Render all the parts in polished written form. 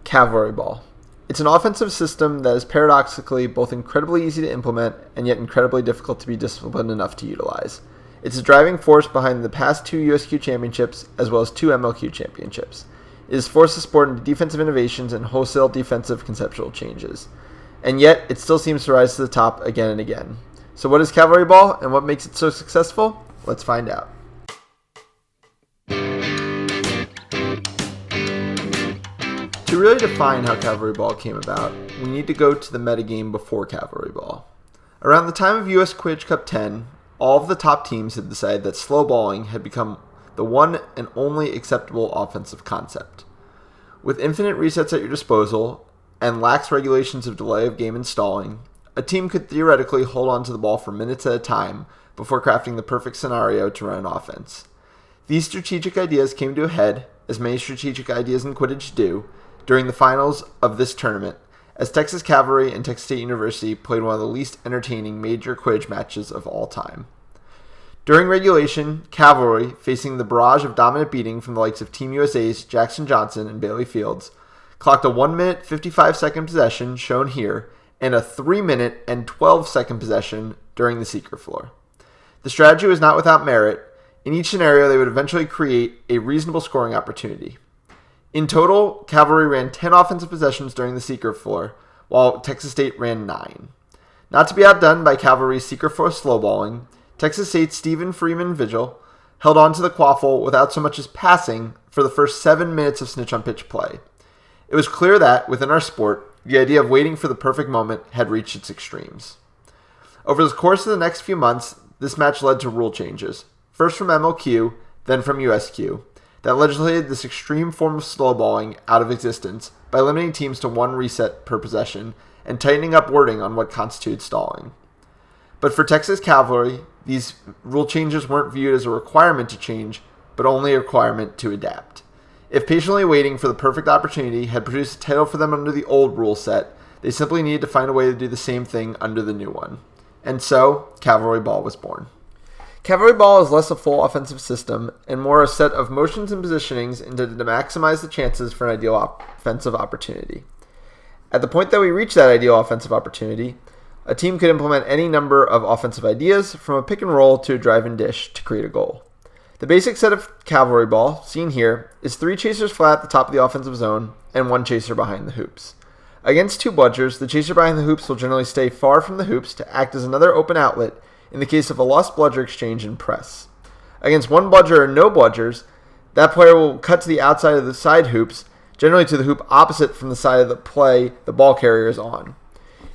Cavalry Ball. It's an offensive system that is paradoxically both incredibly easy to implement and yet incredibly difficult to be disciplined enough to utilize. It's a driving force behind the past 2 USQ championships as well as 2 MLQ championships. It has forced the sport into defensive innovations and wholesale defensive conceptual changes. And yet, it still seems to rise to the top again and again. So what is Cavalry Ball and what makes it so successful? Let's find out. To really define how Cavalry Ball came about, we need to go to the metagame before Cavalry Ball. Around the time of US Quidditch Cup 10, all of the top teams had decided that slow balling had become the one and only acceptable offensive concept. With infinite resets at your disposal and lax regulations of delay of game and stalling, a team could theoretically hold on to the ball for minutes at a time before crafting the perfect scenario to run an offense. These strategic ideas came to a head, as many strategic ideas in Quidditch do, during the finals of this tournament, as Texas Cavalry and Texas State University played one of the least entertaining major Quidditch matches of all time. During regulation, Cavalry, facing the barrage of dominant beating from the likes of Team USA's Jackson Johnson and Bailey Fields, clocked a 1-minute 55-second possession, shown here, and a 3-minute and 12-second possession during the secret floor. The strategy was not without merit. In each scenario, they would eventually create a reasonable scoring opportunity. In total, Cavalry ran 10 offensive possessions during the secret floor, while Texas State ran 9. Not to be outdone by Cavalry's secret floor slowballing, Texas State's Stephen Freeman Vigil held on to the quaffle without so much as passing for the first 7 minutes of snitch on pitch play. It was clear that, within our sport, the idea of waiting for the perfect moment had reached its extremes. Over the course of the next few months, this match led to rule changes, first from MLQ, then from USQ, that legislated this extreme form of slowballing out of existence by limiting teams to 1 reset per possession and tightening up wording on what constitutes stalling. But for Texas Cavalry, these rule changes weren't viewed as a requirement to change, but only a requirement to adapt. If patiently waiting for the perfect opportunity had produced a title for them under the old rule set, they simply needed to find a way to do the same thing under the new one. And so, Cavalry Ball was born. Cavalry Ball is less a full offensive system and more a set of motions and positionings intended to maximize the chances for an ideal offensive opportunity. At the point that we reach that ideal offensive opportunity, a team could implement any number of offensive ideas, from a pick and roll to a drive and dish, to create a goal. The basic set of Cavalry Ball, seen here, is 3 chasers flat at the top of the offensive zone and 1 chaser behind the hoops. Against 2 bludgers, the chaser behind the hoops will generally stay far from the hoops to act as another open outlet in the case of a lost bludger exchange and press. Against 1 bludger or no bludgers, that player will cut to the outside of the side hoops, generally to the hoop opposite from the side of the play the ball carrier is on.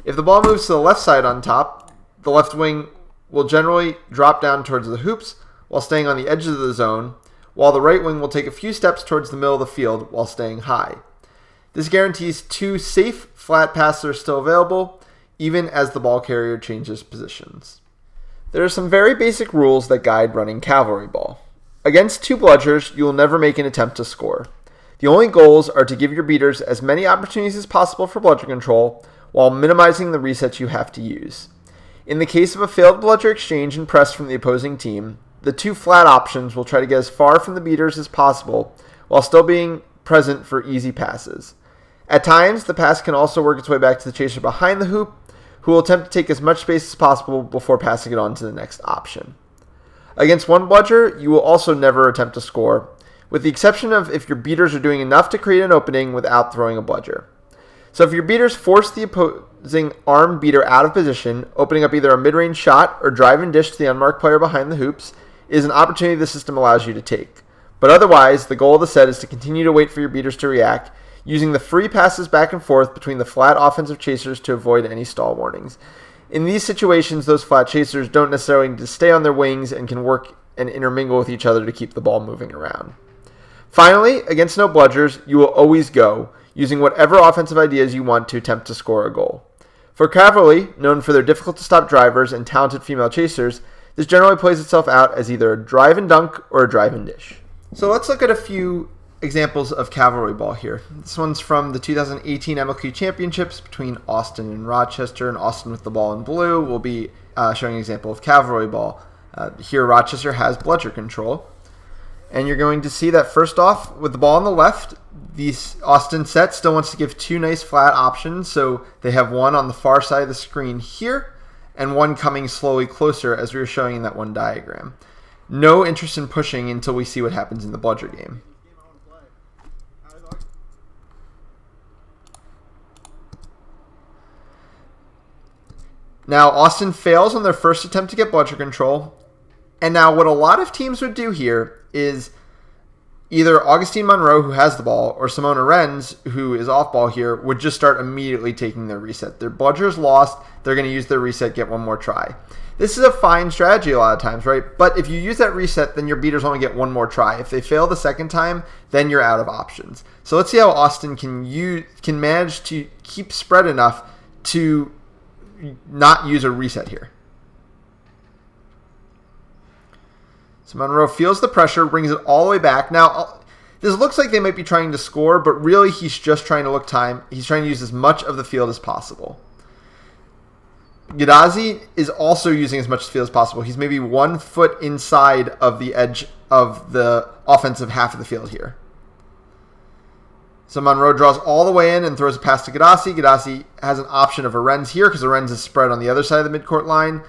If the ball moves to the left side on top, the left wing will generally drop down towards the hoops while staying on the edge of the zone, while the right wing will take a few steps towards the middle of the field while staying high. This guarantees 2 safe, flat passes are still available, even as the ball carrier changes positions. There are some very basic rules that guide running Cavalry Ball. Against 2 bludgers, you will never make an attempt to score. The only goals are to give your beaters as many opportunities as possible for bludger control, while minimizing the resets you have to use. In the case of a failed bludger exchange and press from the opposing team, the 2 flat options will try to get as far from the beaters as possible, while still being present for easy passes. At times, the pass can also work its way back to the chaser behind the hoop, who will attempt to take as much space as possible before passing it on to the next option. Against 1 bludger, you will also never attempt to score, with the exception of if your beaters are doing enough to create an opening without throwing a bludger. So if your beaters force the opposing armed beater out of position, opening up either a mid-range shot or drive and dish to the unmarked player behind the hoops, is an opportunity the system allows you to take. But otherwise, the goal of the set is to continue to wait for your beaters to react, using the free passes back and forth between the flat offensive chasers to avoid any stall warnings. In these situations, those flat chasers don't necessarily need to stay on their wings and can work and intermingle with each other to keep the ball moving around. Finally, against no bludgers, you will always go, using whatever offensive ideas you want to attempt to score a goal. For Cavalry, known for their difficult-to-stop drivers and talented female chasers, this generally plays itself out as either a drive and dunk or a drive and dish. So let's look at a few examples of Cavalry Ball here. This one's from the 2018 MLQ Championships between Austin and Rochester, and Austin with the ball in blue will be showing an example of Cavalry Ball. Here Rochester has bludger control. And you're going to see that first off, with the ball on the left, the Austin set still wants to give two nice flat options. So they have one on the far side of the screen here, and one coming slowly closer as we were showing in that one diagram. No interest in pushing until we see what happens in the bludger game. Now, Austin fails on their first attempt to get bludger control. And now what a lot of teams would do here is either Augustine Monroe, who has the ball, or Simona Renz, who is off ball here, would just start immediately taking their reset. Their bludger's lost. They're going to use their reset, get one more try. This is a fine strategy a lot of times, right? But if you use that reset, then your beaters only get one more try. If they fail the second time, then you're out of options. So let's see how Austin can manage to keep spread enough to not use a reset here. So Monroe feels the pressure, brings it all the way back. Now, this looks like they might be trying to score, but really he's just trying to look time. He's trying to use as much of the field as possible. Gaddazi is also using as much field as possible. He's maybe 1 foot inside of the edge of the offensive half of the field here. So Monroe draws all the way in and throws a pass to Gaddazi. Gaddazi has an option of a Renz here because the Renz is spread on the other side of the midcourt line.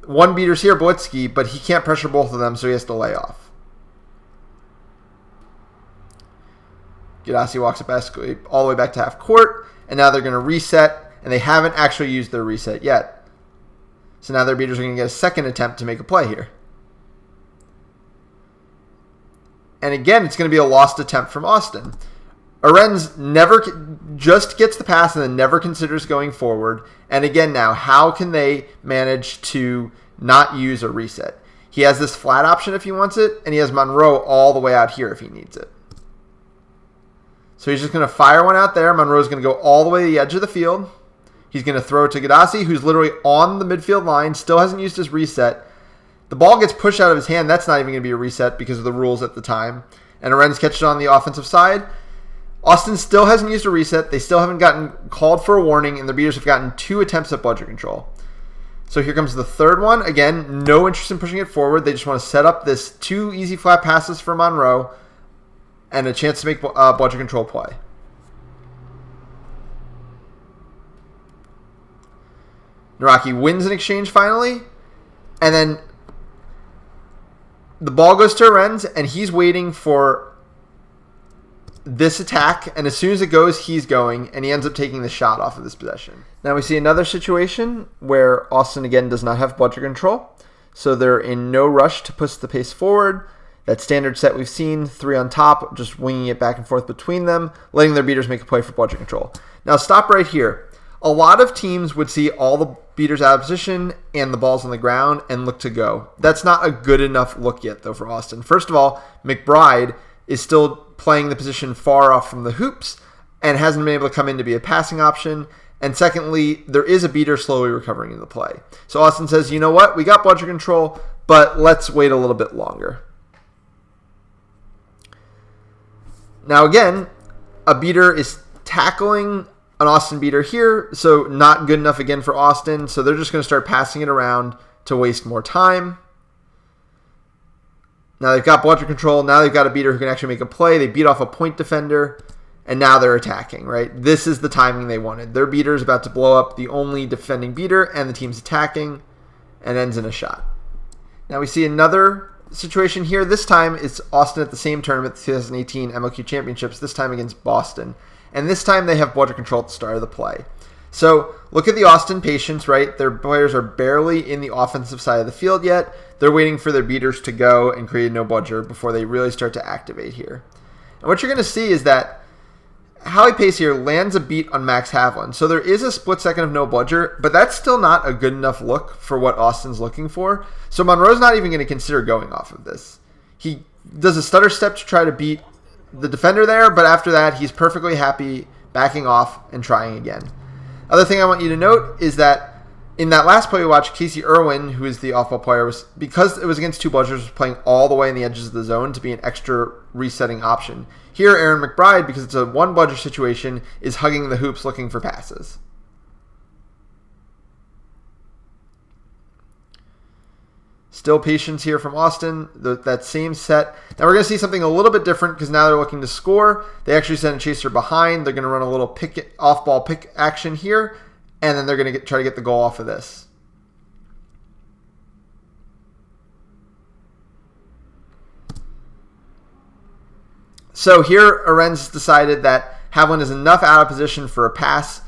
One beater's here, Blitzky, but he can't pressure both of them, so he has to lay off. Gaddazi walks it basically all the way back to half court, and now they're going to reset, and they haven't actually used their reset yet. So now their beaters are going to get a second attempt to make a play here. And again, it's going to be a lost attempt from Austin. Arenz never just gets the pass and then never considers going forward. And again now, how can they manage to not use a reset? He has this flat option if he wants it, and he has Monroe all the way out here if he needs it. So he's just going to fire one out there. Monroe's going to go all the way to the edge of the field. He's going to throw it to Gaddazi, who's literally on the midfield line, still hasn't used his reset. The ball gets pushed out of his hand. That's not even going to be a reset because of the rules at the time. And Arenz catches it on the offensive side. Austin still hasn't used a reset. They still haven't gotten called for a warning, and their beaters have gotten 2 attempts at bludger control. So here comes the third one. Again, no interest in pushing it forward. They just want to set up this 2 easy flat passes for Monroe and a chance to make bludger control play. Naraki wins an exchange finally, and then the ball goes to Arenz, and he's waiting for this attack, and as soon as it goes, he's going, and he ends up taking the shot off of this possession. Now we see another situation where Austin again does not have bludger control, so they're in no rush to push the pace forward. That standard set we've seen, 3 on top, just winging it back and forth between them, letting their beaters make a play for bludger control. Now stop right here. A lot of teams would see all the beaters out of position and the ball's on the ground and look to go. That's not a good enough look yet, though, for Austin. First of all, McBride is still playing the position far off from the hoops and hasn't been able to come in to be a passing option. And secondly, there is a beater slowly recovering in the play. So Austin says, you know what? We got bludger control, but let's wait a little bit longer. Now again, a beater is tackling an Austin beater here, so not good enough again for Austin. So they're just going to start passing it around to waste more time. Now they've got bludger control. Now they've got a beater who can actually make a play. They beat off a point defender, and now they're attacking, right? This is the timing they wanted. Their beater is about to blow up the only defending beater, and the team's attacking, and ends in a shot. Now we see another situation here. This time it's Austin at the same tournament, the 2018 MLQ Championships, this time against Boston. And this time they have bludger control at the start of the play. So look at the Austin patience, right? Their players are barely in the offensive side of the field yet. They're waiting for their beaters to go and create no bludger before they really start to activate here. And what you're going to see is that Howie Pace here lands a beat on Max Havlin. So there is a split second of no bludger, but that's still not a good enough look for what Austin's looking for. So Monroe's not even going to consider going off of this. He does a stutter step to try to beat the defender there, but after that, he's perfectly happy backing off and trying again. Other thing I want you to note is that in that last play we watched, Casey Irwin, who is the off-ball player, was because it was against 2 bludgers, was playing all the way in the edges of the zone to be an extra resetting option. Here, Aaron McBride, because it's a 1 bludger situation, is hugging the hoops looking for passes. Still patience here from Austin, that same set. Now we're going to see something a little bit different because now they're looking to score. They actually send a chaser behind. They're going to run a little off-ball pick action here, and then they're going to try to get the goal off of this. So here Arendz decided that Haviland is enough out of position for a pass.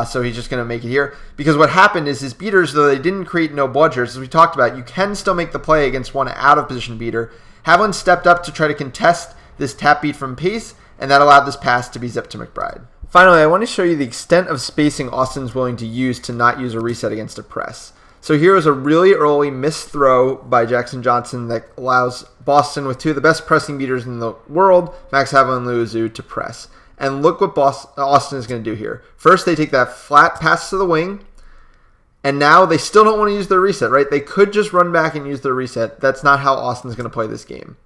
So he's just going to make it here. Because what happened is his beaters, though they didn't create no bludgers, as we talked about, you can still make the play against one out-of-position beater. Haviland stepped up to try to contest this tap beat from pace, and that allowed this pass to be zipped to McBride. Finally, I want to show you the extent of spacing Austin's willing to use to not use a reset against a press. So here was a really early missed throw by Jackson Johnson that allows Boston, with two of the best pressing beaters in the world, Max Haviland and Lou Zhu, to press. And look what Austin is going to do here. First, they take that flat pass to the wing, and now they still don't want to use their reset, right? They could just run back and use their reset. That's not how Austin's going to play this game.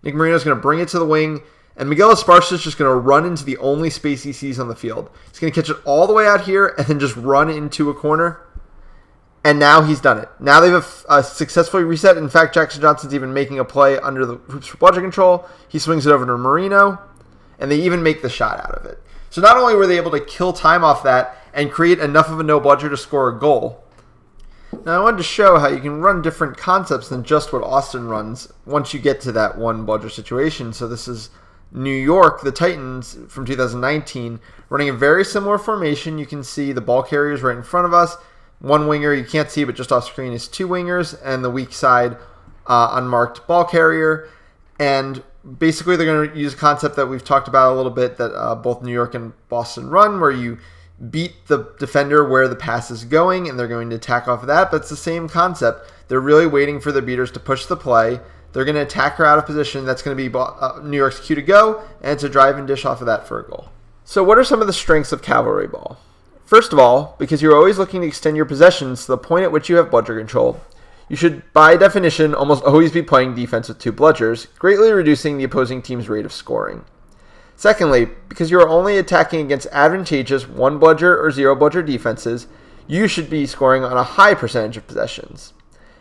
Nick Marino's going to bring it to the wing, and Miguel Esparza is just going to run into the only space he sees on the field. He's going to catch it all the way out here and then just run into a corner. And now he's done it. Now they've successfully reset. In fact, Jackson Johnson's even making a play under the hoops for bludger control. He swings it over to Marino, and they even make the shot out of it. So not only were they able to kill time off that and create enough of a no bludger to score a goal. Now I wanted to show how you can run different concepts than just what Austin runs once you get to that one bludger situation. So this is New York, the Titans from 2019, running a very similar formation. You can see the ball carriers right in front of us. One winger you can't see, but just off screen is two wingers, and the weak side unmarked ball carrier. And basically they're going to use a concept that we've talked about a little bit that both New York and Boston run, where you beat the defender where the pass is going, and they're going to attack off of that. But it's the same concept. They're really waiting for the beaters to push the play. They're going to attack her out of position. That's going to be New York's cue to go, and it's a drive and dish off of that for a goal. So what are some of the strengths of Cavalry Ball? First of all, because you're always looking to extend your possessions to the point at which you have bludger control, you should, by definition, almost always be playing defense with two bludgers, greatly reducing the opposing team's rate of scoring. Secondly, because you are only attacking against advantageous one bludger or zero bludger defenses, you should be scoring on a high percentage of possessions.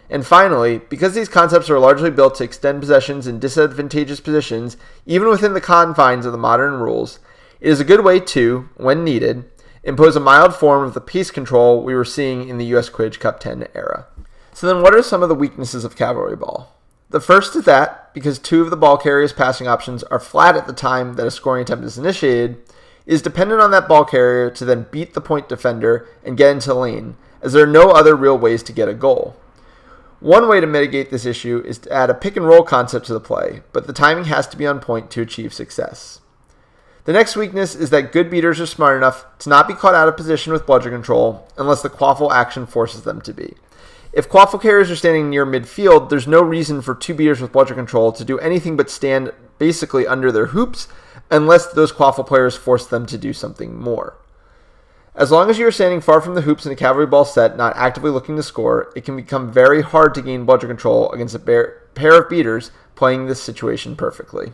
And finally, because these concepts are largely built to extend possessions in disadvantageous positions, even within the confines of the modern rules, it is a good way to, when needed, impose a mild form of the pace control we were seeing in the US Quidditch Cup 10 era. So then what are some of the weaknesses of Cavalry Ball? The first is that, because two of the ball carrier's passing options are flat at the time that a scoring attempt is initiated, it is dependent on that ball carrier to then beat the point defender and get into the lane, as there are no other real ways to get a goal. One way to mitigate this issue is to add a pick and roll concept to the play, but the timing has to be on point to achieve success. The next weakness is that good beaters are smart enough to not be caught out of position with bludger control unless the quaffle action forces them to be. If quaffle carriers are standing near midfield, there's no reason for two beaters with bludger control to do anything but stand basically under their hoops unless those quaffle players force them to do something more. As long as you are standing far from the hoops in a Cavalry Ball set, not actively looking to score, it can become very hard to gain bludger control against a pair of beaters playing this situation perfectly.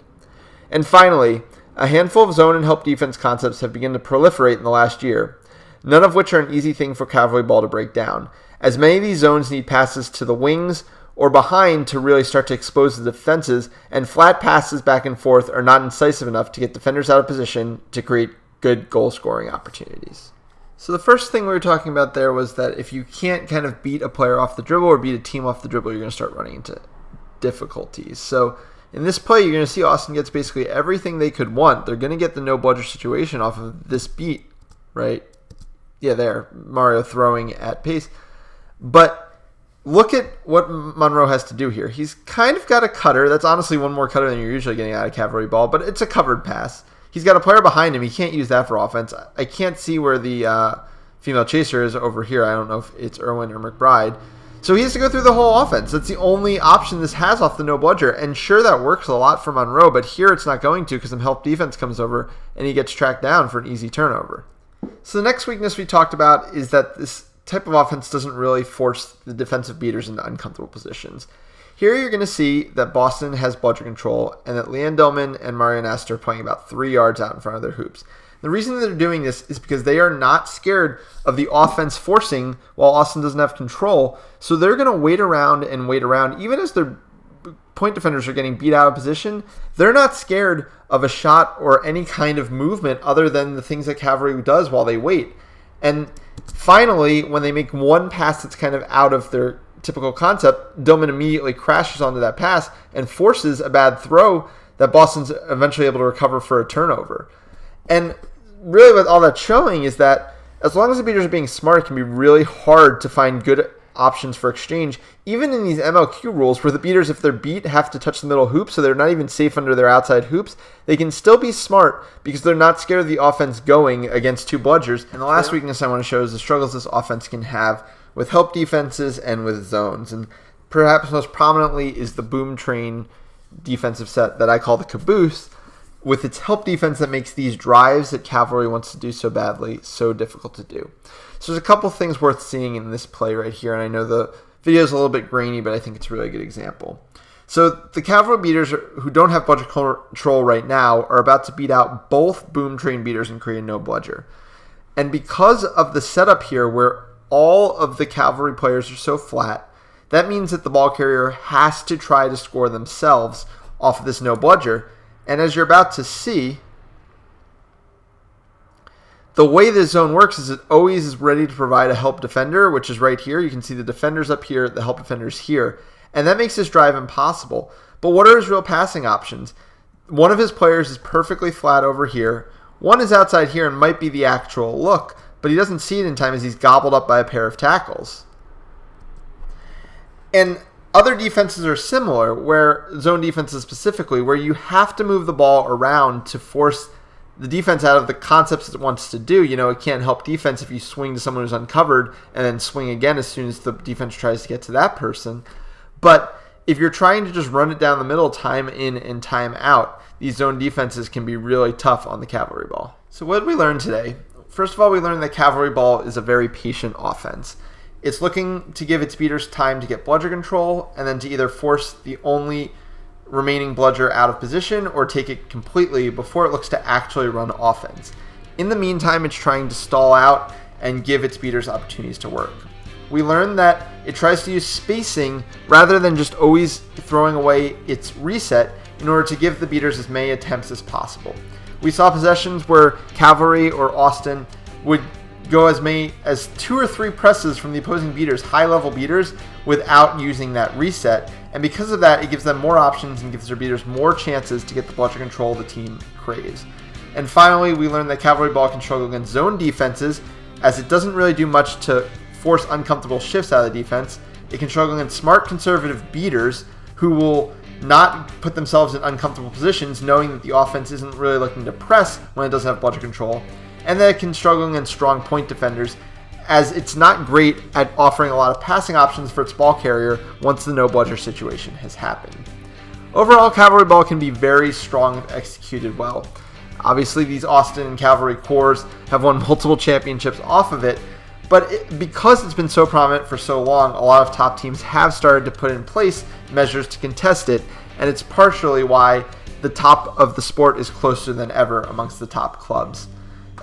And finally, a handful of zone and help defense concepts have begun to proliferate in the last year, none of which are an easy thing for Cavalry Ball to break down, as many of these zones need passes to the wings or behind to really start to expose the defenses, and flat passes back and forth are not incisive enough to get defenders out of position to create good goal-scoring opportunities. So the first thing we were talking about there was that if you can't kind of beat a player off the dribble or beat a team off the dribble, you're going to start running into difficulties. So in this play, you're going to see Austin gets basically everything they could want. They're going to get the no bludger situation off of this beat, right? Yeah, there. Mario throwing at pace. But look at what Monroe has to do here. He's kind of got a cutter. That's honestly one more cutter than you're usually getting out of Cavalry Ball, but it's a covered pass. He's got a player behind him. He can't use that for offense. I can't see where the female chaser is over here. I don't know if it's Irwin or McBride. So he has to go through the whole offense. That's the only option this has off the no bludger. And sure, that works a lot for Monroe, but here it's not going to because some help defense comes over and he gets tracked down for an easy turnover. So the next weakness we talked about is that this type of offense doesn't really force the defensive beaters into uncomfortable positions. Here you're going to see that Boston has bludger control and that Leanne Dillman and Mario Nast are playing about 3 yards out in front of their hoops. The reason that they're doing this is because they are not scared of the offense forcing while Austin doesn't have control. So they're going to wait around, even as their point defenders are getting beat out of position. They're not scared of a shot or any kind of movement other than the things that Cavalry does while they wait. And finally, when they make one pass that's kind of out of their typical concept, Dillman immediately crashes onto that pass and forces a bad throw that Boston's eventually able to recover for a turnover. And really what all that's showing is that as long as the beaters are being smart, it can be really hard to find good options for exchange, even in these MLQ rules where the beaters, if they're beat, have to touch the middle hoop, so they're not even safe under their outside hoops. They can still be smart because they're not scared of the offense going against two bludgers. And the last weakness I want to show is the struggles this offense can have with help defenses and with zones. And perhaps most prominently is the Boom Train defensive set that I call the Caboose, with its help defense that makes these drives that Cavalry wants to do so badly so difficult to do. So there's a couple things worth seeing in this play right here, and I know the video is a little bit grainy, but I think it's a really good example. So the Cavalry beaters who don't have bludger control right now are about to beat out both Boom Train beaters and create a no bludger. And because of the setup here where all of the Cavalry players are so flat, that means that the ball carrier has to try to score themselves off of this no bludger. And as you're about to see, the way this zone works is it always is ready to provide a help defender, which is right here. You can see the defender's up here, the help defender's here. And that makes this drive impossible. But what are his real passing options? One of his players is perfectly flat over here. One is outside here and might be the actual look, but he doesn't see it in time as he's gobbled up by a pair of tackles. And other defenses are similar, where zone defenses specifically, where you have to move the ball around to force the defense out of the concepts it wants to do. You know, it can't help defense if you swing to someone who's uncovered and then swing again as soon as the defense tries to get to that person. But if you're trying to just run it down the middle time in and time out, these zone defenses can be really tough on the Cavalry Ball. So what did we learn today? First of all, we learned that Cavalry Ball is a very patient offense. It's looking to give its beaters time to get bludger control and then to either force the only remaining bludger out of position or take it completely before it looks to actually run offense. In the meantime, it's trying to stall out and give its beaters opportunities to work. We learned that it tries to use spacing rather than just always throwing away its reset in order to give the beaters as many attempts as possible. We saw possessions where Cavalry or Austin would go as many as 2 or 3 presses from the opposing beaters, high-level beaters, without using that reset. And because of that, it gives them more options and gives their beaters more chances to get the bludger control the team craves. And finally, we learned that Cavalry Ball can struggle against zone defenses, as it doesn't really do much to force uncomfortable shifts out of the defense. It can struggle against smart conservative beaters who will not put themselves in uncomfortable positions, knowing that the offense isn't really looking to press when it doesn't have bludger control. And then it can struggle against strong point defenders, as it's not great at offering a lot of passing options for its ball carrier once the no bludger situation has happened. Overall, Cavalry Ball can be very strong if executed well. Obviously, these Austin and Cavalry cores have won multiple championships off of it, but because it's been so prominent for so long, a lot of top teams have started to put in place measures to contest it, and it's partially why the top of the sport is closer than ever amongst the top clubs.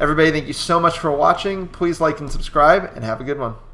Everybody, thank you so much for watching. Please like and subscribe, and have a good one.